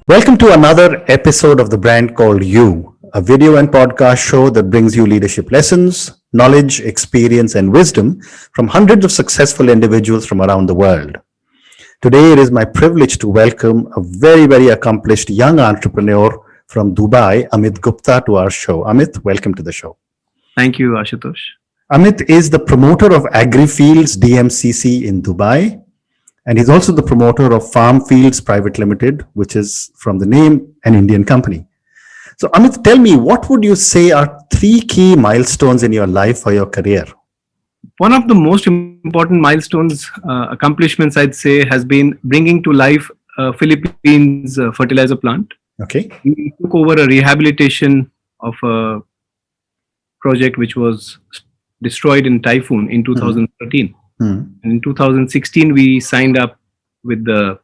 Welcome to another episode of the brand called You, a video and podcast show that brings you leadership lessons, knowledge, experience, and wisdom from hundreds of successful individuals from around the world. Today, it is my privilege to welcome a very, very accomplished young entrepreneur from Dubai, Amit Gupta, to our show. Amit, welcome to the show. Thank you, Ashutosh. Amit is the promoter of Agrifields DMCC in Dubai, and he's also the promoter of Farmfields Pvt Limited, which is, from the name, an Indian company. So, Amit, tell me, what would you say are three key milestones in your life or your career? One of the most important milestones, accomplishments, I'd say, has been bringing to life Philippines fertilizer plant. Okay. We took over a rehabilitation of a project which was destroyed in typhoon in 2013. And in 2016, we signed up with the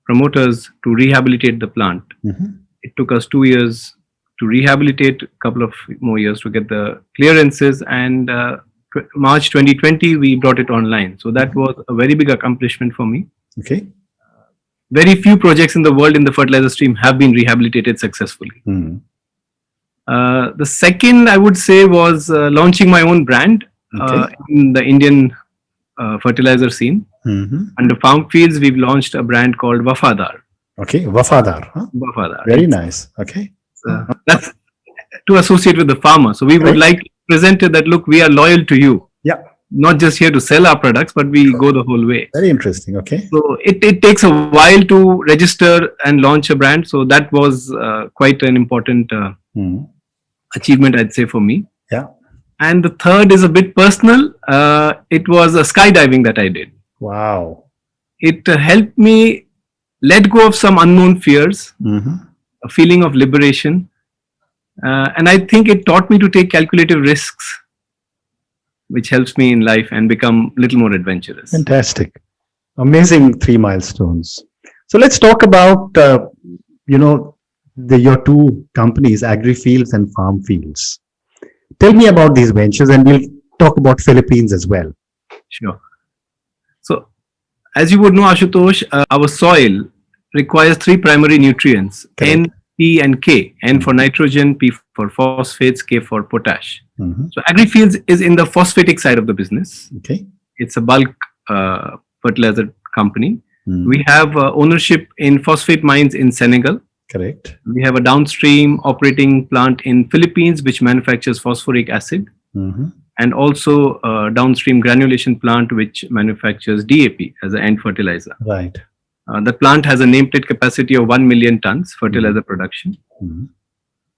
promoters to rehabilitate the plant. It took us 2 years to rehabilitate, a couple of more years to get the clearances, and March 2020, we brought it online. So that was a very big accomplishment for me. Okay. Very few projects in the world in the fertilizer stream have been rehabilitated successfully. The second, I would say, was launching my own brand in the Indian fertilizer scene. Under Farmfields, we've launched a brand called Wafadar. Okay, Wafadar. Huh? Wafadar. Very nice. Okay. That's to associate with the farmer. So we would like to present it that, look, we are loyal to you. Yeah. Not just here to sell our products, but we go the whole way. Very interesting. Okay. So it takes a while to register and launch a brand. So that was quite an important achievement, I'd say, for me. Yeah. And the third is a bit personal. It was a skydiving that I did. Wow. It helped me let go of some unknown fears, a feeling of liberation. And I think it taught me to take calculative risks, which helps me in life and become a little more adventurous. Fantastic. Amazing three milestones. So let's talk about, your two companies, Agrifields and Farmfields. Tell me about these ventures, and we'll talk about Philippines as well. Sure. So, as you would know, Ashutosh, our soil requires three primary nutrients: N, P, and K. N for nitrogen, P for phosphates, K for potash. So, Agrifields is in the phosphatic side of the business. Okay. It's a bulk fertilizer company. We have ownership in phosphate mines in Senegal. Correct. We have a downstream operating plant in Philippines which manufactures phosphoric acid, and also a downstream granulation plant which manufactures DAP as an end fertilizer. Right. The plant has a nameplate capacity of 1 million tons fertilizer production.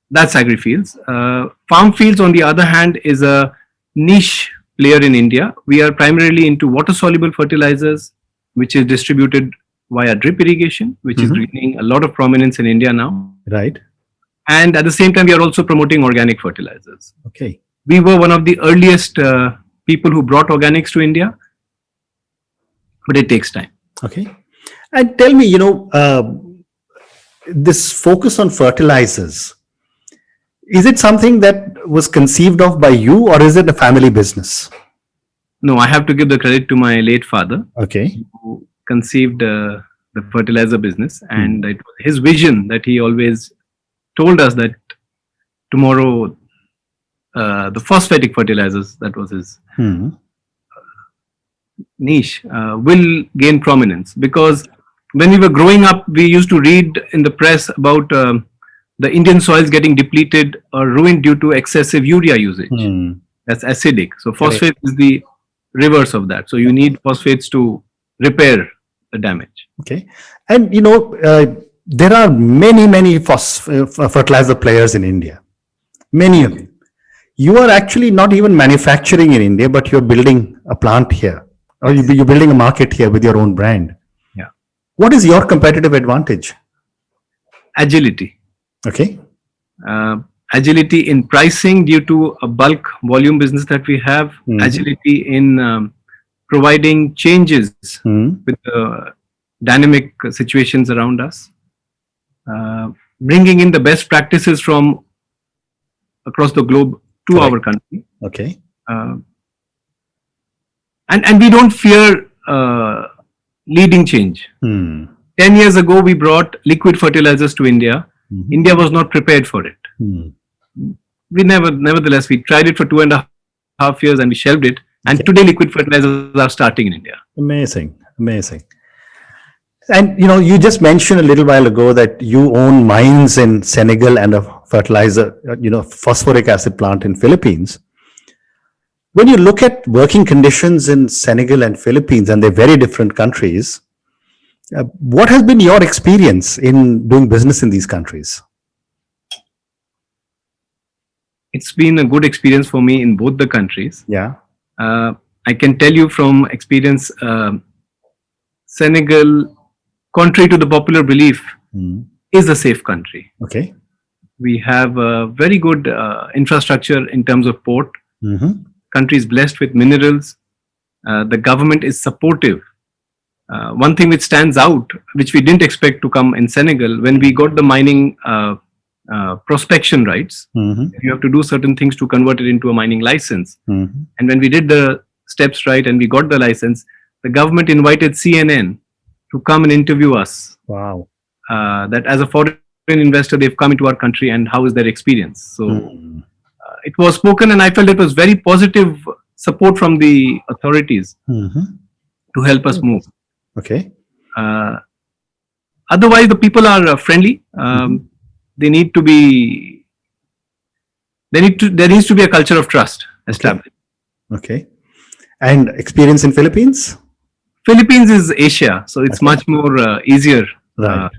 That's Agrifields. Farmfields, on the other hand, is a niche player in India. We are primarily into water-soluble fertilizers, which is distributed via drip irrigation, which is gaining a lot of prominence in India now. Right. And at the same time, we are also promoting organic fertilizers. Okay. We were one of the earliest people who brought organics to India, but it takes time. Okay. And tell me, this focus on fertilizers, is it something that was conceived of by you, or is it a family business? No, I have to give the credit to my late father. Okay. Who conceived the fertilizer business, and it was his vision that he always told us that tomorrow the phosphatic fertilizers, that was his niche, will gain prominence, because when we were growing up, we used to read in the press about the Indian soils getting depleted or ruined due to excessive urea usage. That's acidic. So phosphate is the reverse of that. So you need phosphates to repair the damage. Okay. And there are many fertilizer players in India. Many of them. You are actually not even manufacturing in India, but you're building a plant here, or you're building a market here with your own brand. Yeah. What is your competitive advantage? Agility. Okay. Agility in pricing due to a bulk volume business that we have. Agility in providing changes with the dynamic situations around us. Bringing in the best practices from across the globe to our country. Okay. And we don't fear leading change. 10 years ago, we brought liquid fertilizers to India. India was not prepared for it. Nevertheless, we tried it for 2.5 years and we shelved it. And today, liquid fertilizers are starting in India. Amazing. And you just mentioned a little while ago that you own mines in Senegal and a fertilizer, phosphoric acid plant in Philippines. When you look at working conditions in Senegal and Philippines, and they're very different countries, what has been your experience in doing business in these countries? It's been a good experience for me in both the countries. Yeah. I can tell you from experience, Senegal, contrary to the popular belief, is a safe country. Okay. We have a very good infrastructure in terms of port. Country is blessed with minerals. The government is supportive. One thing which stands out, which we didn't expect to come in Senegal, when we got the mining prospection rights, you have to do certain things to convert it into a mining license. And when we did the steps right and we got the license, the government invited CNN to come and interview us. Wow. That as a foreign investor, they've come into our country and how is their experience. So it was spoken and I felt it was very positive support from the authorities to help us move. Okay. Otherwise, the people are friendly. There needs to be a culture of trust established. Okay. And experience in Philippines? Philippines is Asia, so it's much more easier, Right.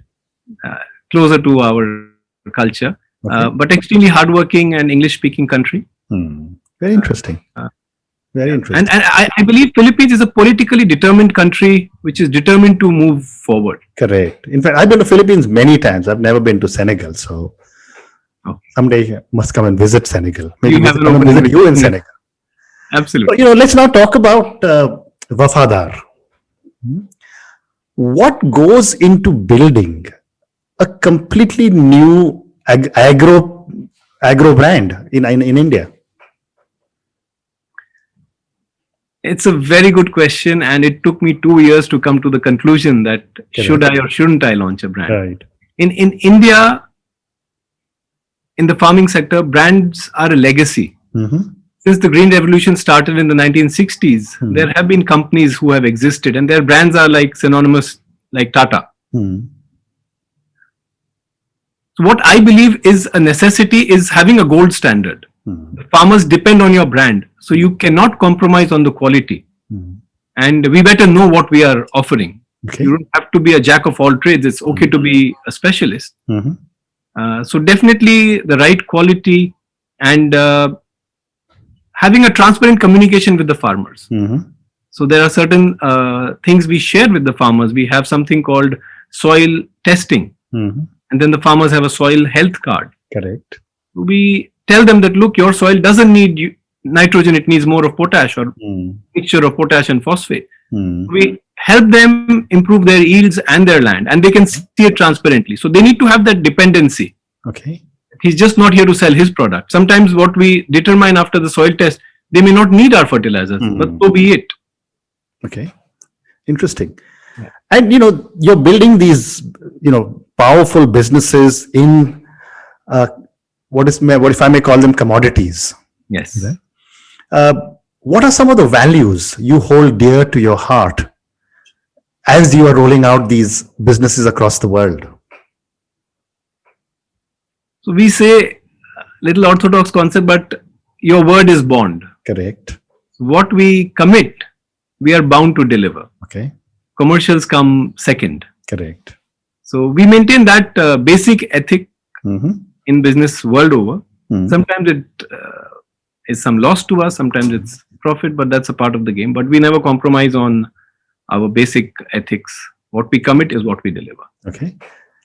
Closer to our culture, but extremely hardworking and English-speaking country. Very interesting. Very interesting. And I believe Philippines is a politically determined country which is determined to move forward. Correct. In fact, I've been to Philippines many times. I've never been to Senegal, so someday I must come and visit Senegal. Maybe come and visit you in Senegal. Absolutely. So, let's now talk about Wafadar. What goes into building a completely new agro brand in India? It's a very good question, and it took me 2 years to come to the conclusion that should I or shouldn't I launch a brand. Right. In India, in the farming sector, brands are a legacy. Since the Green Revolution started in the 1960s, there have been companies who have existed, and their brands are like synonymous, like Tata. So what I believe is a necessity is having a gold standard. The farmers depend on your brand, so you cannot compromise on the quality. And we better know what we are offering. Okay. You don't have to be a jack of all trades. It's okay to be a specialist. So definitely the right quality and having a transparent communication with the farmers. So there are certain things we share with the farmers. We have something called soil testing. And then the farmers have a soil health card. Correct. We tell them that, look, your soil doesn't need nitrogen, it needs more of potash or mixture of potash and phosphate. We help them improve their yields and their land, and they can see it transparently. So they need to have that dependency. Okay. He's just not here to sell his product. Sometimes what we determine after the soil test, they may not need our fertilizers, but so be it. Okay. Interesting. And, you're building these, powerful businesses in what if I may call them commodities? Yes. What are some of the values you hold dear to your heart as you are rolling out these businesses across the world? So we say little orthodox concept, but your word is bond. Correct. What we commit, we are bound to deliver. Okay. Commercials come second. Correct. So we maintain that basic ethic in business world over. Sometimes it is some loss to us, sometimes it's profit, but that's a part of the game. But we never compromise on our basic ethics. What we commit is what we deliver. Okay.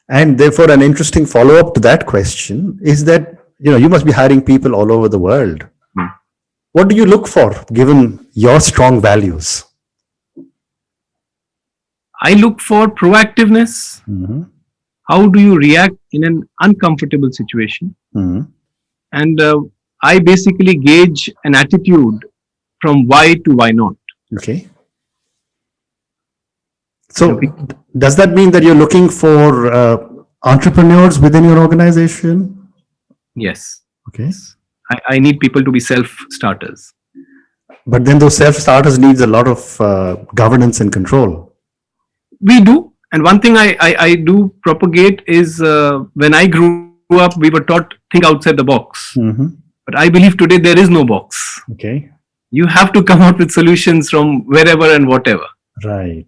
And therefore, an interesting follow-up to that question is that, you must be hiring people all over the world. What do you look for, given your strong values? I look for proactiveness. How do you react in an uncomfortable situation? And I basically gauge an attitude from why to why not. Okay. So does that mean that you're looking for entrepreneurs within your organization? Yes. Okay. I need people to be self-starters. But then those self-starters needs a lot of governance and control. We do. And one thing I do propagate is when I grew up, we were taught think outside the box. Mm-hmm. But I believe today there is no box. Okay. You have to come out with solutions from wherever and whatever. Right.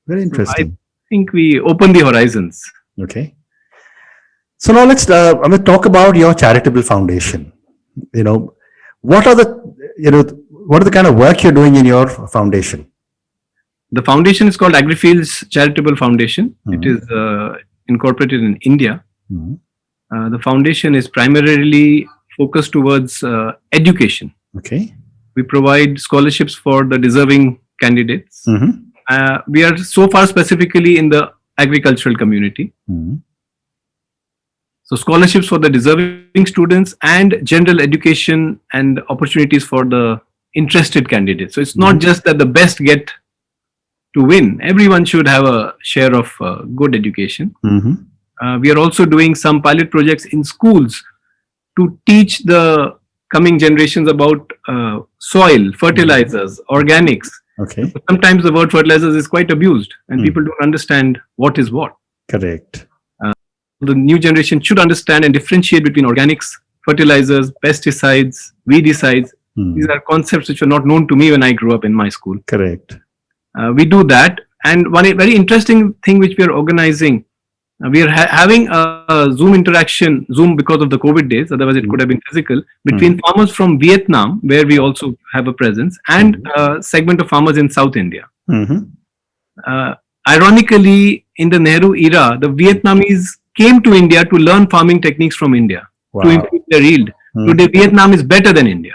Very interesting. I think we open the horizons. Okay. So now let's Amit, talk about your charitable foundation. What are the kind of work you're doing in your foundation? The foundation is called Agrifields Charitable Foundation. Mm-hmm. It is incorporated in India. Mm-hmm. The foundation is primarily focused towards education. Okay. We provide scholarships for the deserving candidates. Mm-hmm. We are so far specifically in the agricultural community. Mm-hmm. So scholarships for the deserving students and general education and opportunities for the interested candidates. So it's not just that the best get to win. Everyone should have a share of good education. Mm-hmm. We are also doing some pilot projects in schools to teach the coming generations about soil, fertilizers, organics. Okay. Sometimes the word fertilizers is quite abused and people don't understand what is what. Correct. The new generation should understand and differentiate between organics, fertilizers, pesticides, weedicides. These are concepts which were not known to me when I grew up in my school. Correct. We do that. And one very interesting thing which we are organizing, we are having a Zoom interaction, Zoom because of the COVID days, otherwise it could have been physical, between farmers from Vietnam, where we also have a presence, and a segment of farmers in South India. Ironically, in the Nehru era, the Vietnamese came to India to learn farming techniques from India to improve their yield. Today, Vietnam is better than India.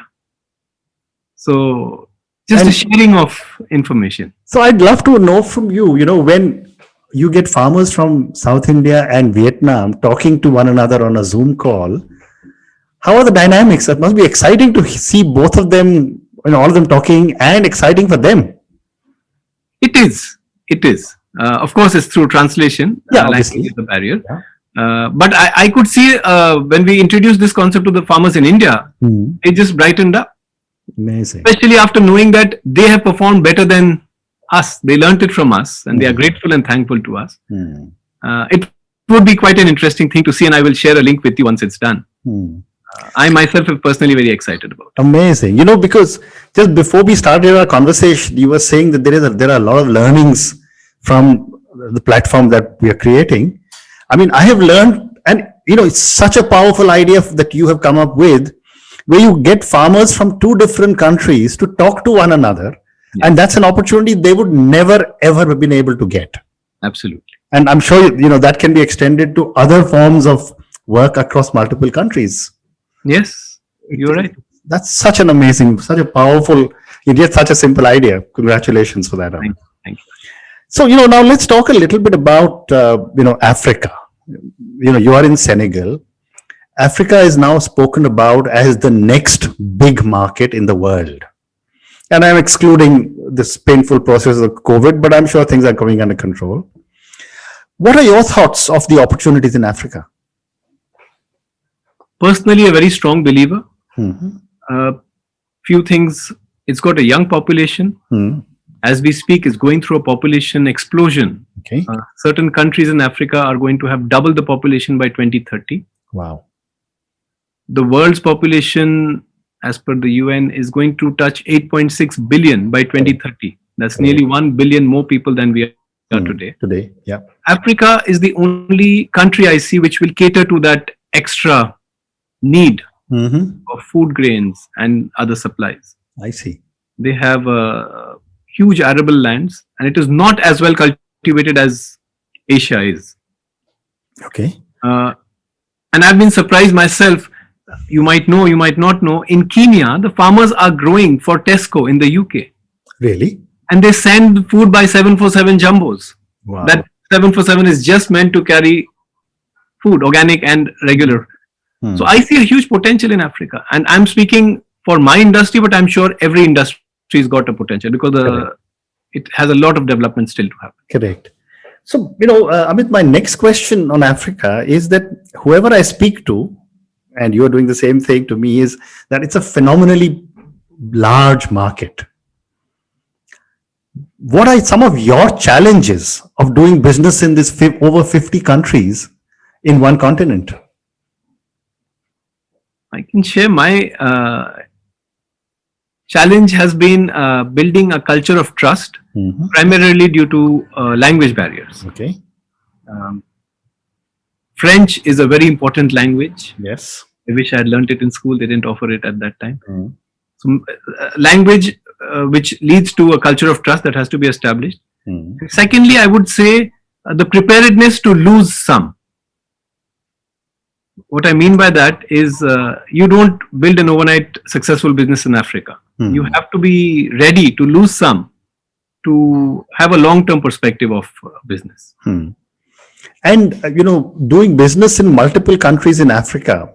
So, just a sharing of information. So, I'd love to know from you, when you get farmers from South India and Vietnam talking to one another on a Zoom call, how are the dynamics? It must be exciting to see both of them, all of them talking, and exciting for them. It is. Of course, it's through translation. Yeah, language is the barrier. Yeah. But I could see when we introduced this concept to the farmers in India, it just brightened up. Amazing. Especially after knowing that they have performed better than us. They learned it from us and they are grateful and thankful to us. It would be quite an interesting thing to see, and I will share a link with you once it's done. I myself am personally very excited about it. Amazing. Because just before we started our conversation, you were saying that there are a lot of learnings from the platform that we are creating. I mean, I have learned, and it's such a powerful idea that you have come up with, where you get farmers from two different countries to talk to one another. Yes. And that's an opportunity they would never, ever have been able to get. Absolutely. And I'm sure, that can be extended to other forms of work across multiple countries. Yes, you're right. That's such a powerful, yet such a simple idea. Congratulations for that. Thank you. So, now let's talk a little bit about, Africa. You are in Senegal. Africa is now spoken about as the next big market in the world. And I'm excluding this painful process of COVID, but I'm sure things are coming under control. What are your thoughts of the opportunities in Africa? Personally, a very strong believer. Few things. It's got a young population. As we speak, it's going through a population explosion. Okay. Certain countries in Africa are going to have double the population by 2030. Wow. The world's population, as per the UN, is going to touch 8.6 billion by 2030. That's nearly 1 billion more people than we are today. Today, yeah. Africa is the only country I see which will cater to that extra need of food grains and other supplies. I see. They have huge arable lands, and it is not as well cultivated as Asia is. Okay. And I've been surprised myself. You might know, you might not know. In Kenya, the farmers are growing for Tesco in the UK. Really? And they send food by 747 jumbos. Wow. That 747 is just meant to carry food, organic and regular. So I see a huge potential in Africa. And I'm speaking for my industry, but I'm sure every industry's got a potential because it has a lot of development still to happen. Correct. So, Amit, my next question on Africa is that whoever I speak to, and you're doing the same thing to me, is that it's a phenomenally large market. What are some of your challenges of doing business in this over 50 countries in one continent? I can share my challenge has been building a culture of trust, primarily due to language barriers. Okay. French is a very important language. Yes. I wish I had learned it in school. They didn't offer it at that time. So, language which leads to a culture of trust that has to be established. Secondly, I would say the preparedness to lose some. What I mean by that is you don't build an overnight successful business in Africa. You have to be ready to lose some to have a long-term perspective of business. And, doing business in multiple countries in Africa,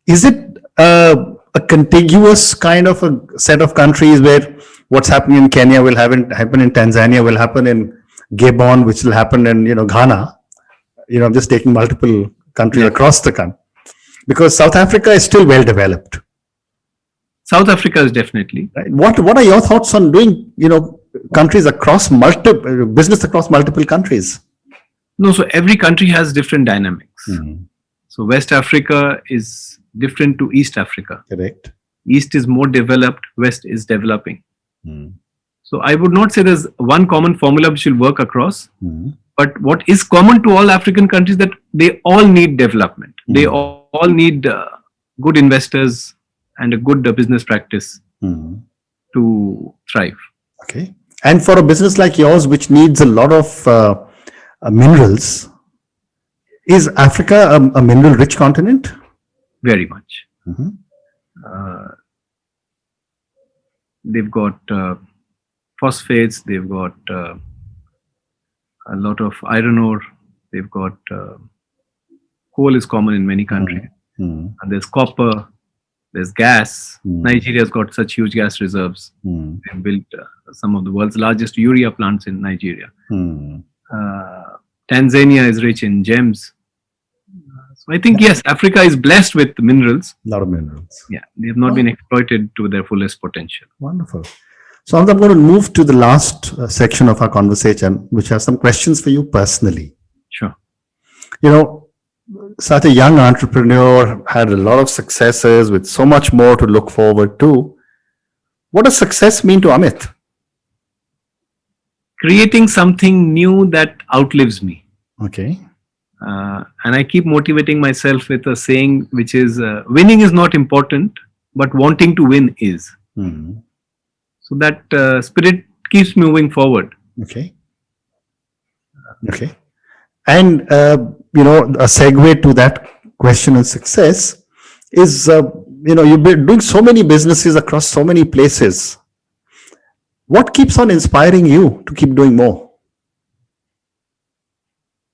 is it a contiguous kind of a set of countries where what's happening in Kenya will happen in Tanzania, will happen in Gabon, which will happen in, Ghana? I'm just taking multiple countries across the country, because South Africa is still well developed. South Africa is definitely. Right. What are your thoughts on doing, countries across business across multiple countries? No, so every country has different dynamics. So West Africa is different to East Africa. Correct. East is more developed, West is developing. So I would not say there's one common formula which will work across. But what is common to all African countries that they all need development. They all need good investors and a good business practice to thrive. Okay. And for a business like yours, which needs a lot of minerals, is Africa a mineral-rich continent? Very much. They've got phosphates, they've got a lot of iron ore, they've got coal is common in many countries. And there's copper, there's gas. Nigeria's got such huge gas reserves. They've built some of the world's largest urea plants in Nigeria. Tanzania is rich in gems. So I think, yes, Africa is blessed with minerals. A lot of minerals. Yeah, they have not been exploited to their fullest potential. Wonderful. So I'm going to move to the last section of our conversation, which has some questions for you personally. Sure. Such a young entrepreneur, had a lot of successes with so much more to look forward to. What does success mean to Amit? Creating something new that outlives me. Okay. And I keep motivating myself with a saying, which is winning is not important, but wanting to win is. So that spirit keeps moving forward. Okay. Okay. And, a segue to that question on success is, you've been doing so many businesses across so many places. What keeps on inspiring you to keep doing more?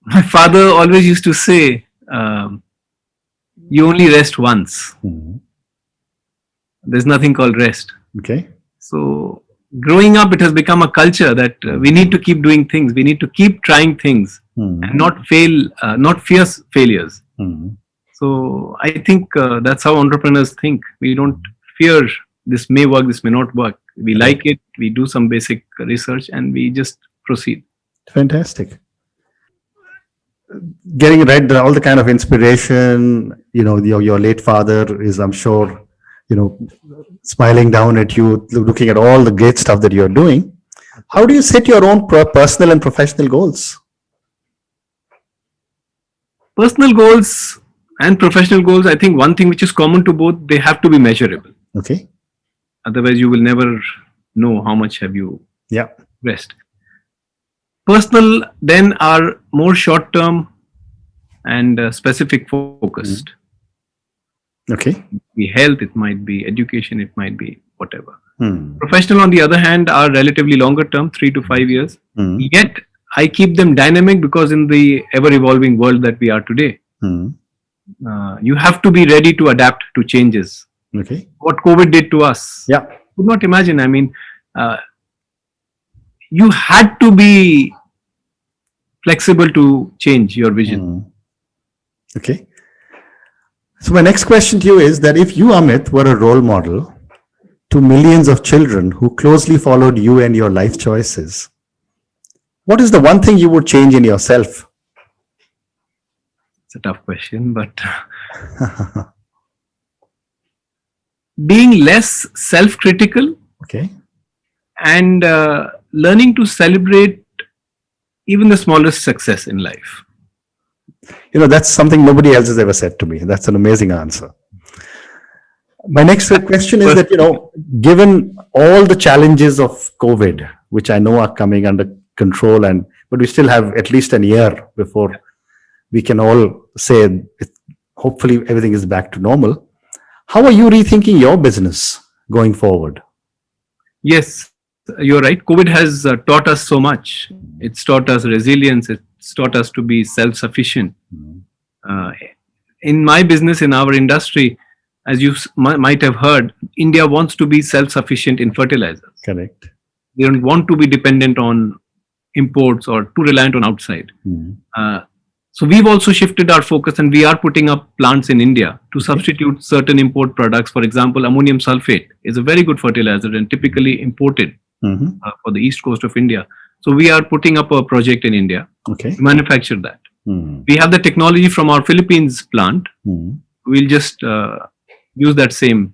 My father always used to say, you only rest once. There's nothing called rest. Okay. So growing up, it has become a culture that we need to keep doing things. We need to keep trying things and not fear failures. So I think that's how entrepreneurs think. We don't fear this may work, this may not work. We like it, we do some basic research and we just proceed. Fantastic. Getting read all the kind of inspiration, your late father is, I'm sure, smiling down at you, looking at all the great stuff that you're doing. How do you set your own personal and professional goals? Personal goals and professional goals, I think one thing which is common to both, they have to be measurable. Okay. Otherwise, you will never know how much have you rest. Personal then are more short-term and specific focused. Okay. It might be health, it might be education, it might be whatever. Professional, on the other hand, are relatively longer term, 3 to 5 years. Yet, I keep them dynamic because in the ever-evolving world that we are today, you have to be ready to adapt to changes. Okay. What COVID did to us. Yeah. Could not imagine. I mean, you had to be flexible to change your vision. Okay. So my next question to you is that if you, Amit, were a role model to millions of children who closely followed you and your life choices, what is the one thing you would change in yourself? It's a tough question, but being less self-critical, Okay. and learning to celebrate even the smallest success in life. That's something nobody else has ever said to me. That's an amazing answer. My next question is that, given all the challenges of COVID, which I know are coming under control, but we still have at least a year before we can all say hopefully everything is back to normal. How are you rethinking your business going forward? Yes, you're right. COVID has taught us so much. It's taught us resilience. It's taught us to be self-sufficient. In my business, in our industry, as you might have heard, India wants to be self-sufficient in fertilizers. Correct. They don't want to be dependent on imports or too reliant on outside. So we've also shifted our focus, and we are putting up plants in India to substitute certain import products. For example, ammonium sulfate is a very good fertilizer and typically imported for the east coast of India. So we are putting up a project in India to manufacture that. We have the technology from our Philippines plant. We'll just use that same.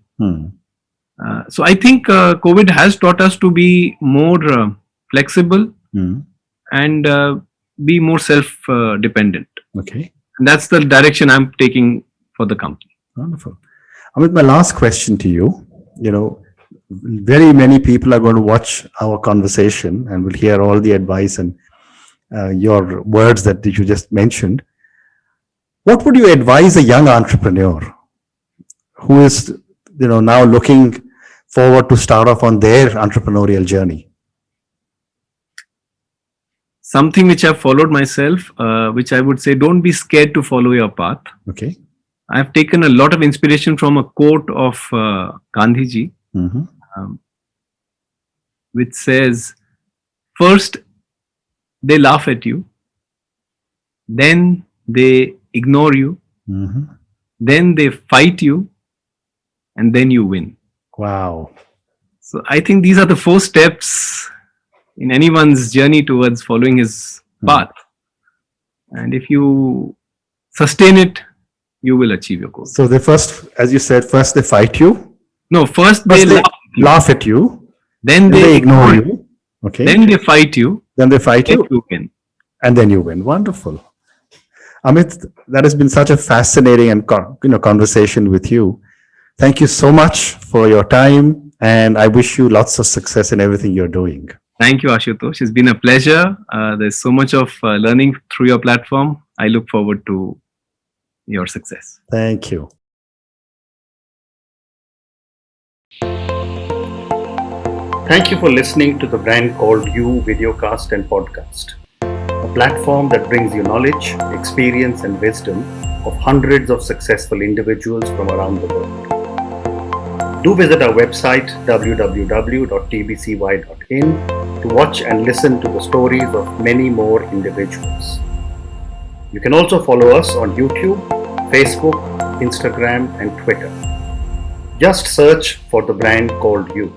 So I think COVID has taught us to be more flexible and be more self-dependent. Okay. And that's the direction I'm taking for the company. Wonderful. Amit, my last question to you, very many people are going to watch our conversation and will hear all the advice and your words that you just mentioned. What would you advise a young entrepreneur who is, now looking forward to start off on their entrepreneurial journey? Something which I've followed myself, which I would say, don't be scared to follow your path. Okay. I've taken a lot of inspiration from a quote of Gandhiji, which says, first they laugh at you, then they ignore you, then they fight you, and then you win. Wow. So I think these are the 4 steps in anyone's journey towards following his path. And if you sustain it, you will achieve your goal. So they first, as you said, first they fight you. No, first they laugh at you. Then they ignore you. Okay. Then they fight you. Then they fight you. You win. And then you win. Wonderful. Amit, that has been such a fascinating and conversation with you. Thank you so much for your time, and I wish you lots of success in everything you're doing. Thank you, Ashutosh. It's been a pleasure. There's so much of learning through your platform. I look forward to your success. Thank you. Thank you for listening to the Brand Called You videocast and podcast, a platform that brings you knowledge, experience, and wisdom of hundreds of successful individuals from around the world. Do visit our website www.tbcy.in to watch and listen to the stories of many more individuals. You can also follow us on YouTube, Facebook, Instagram, and Twitter. Just search for the Brand Called You.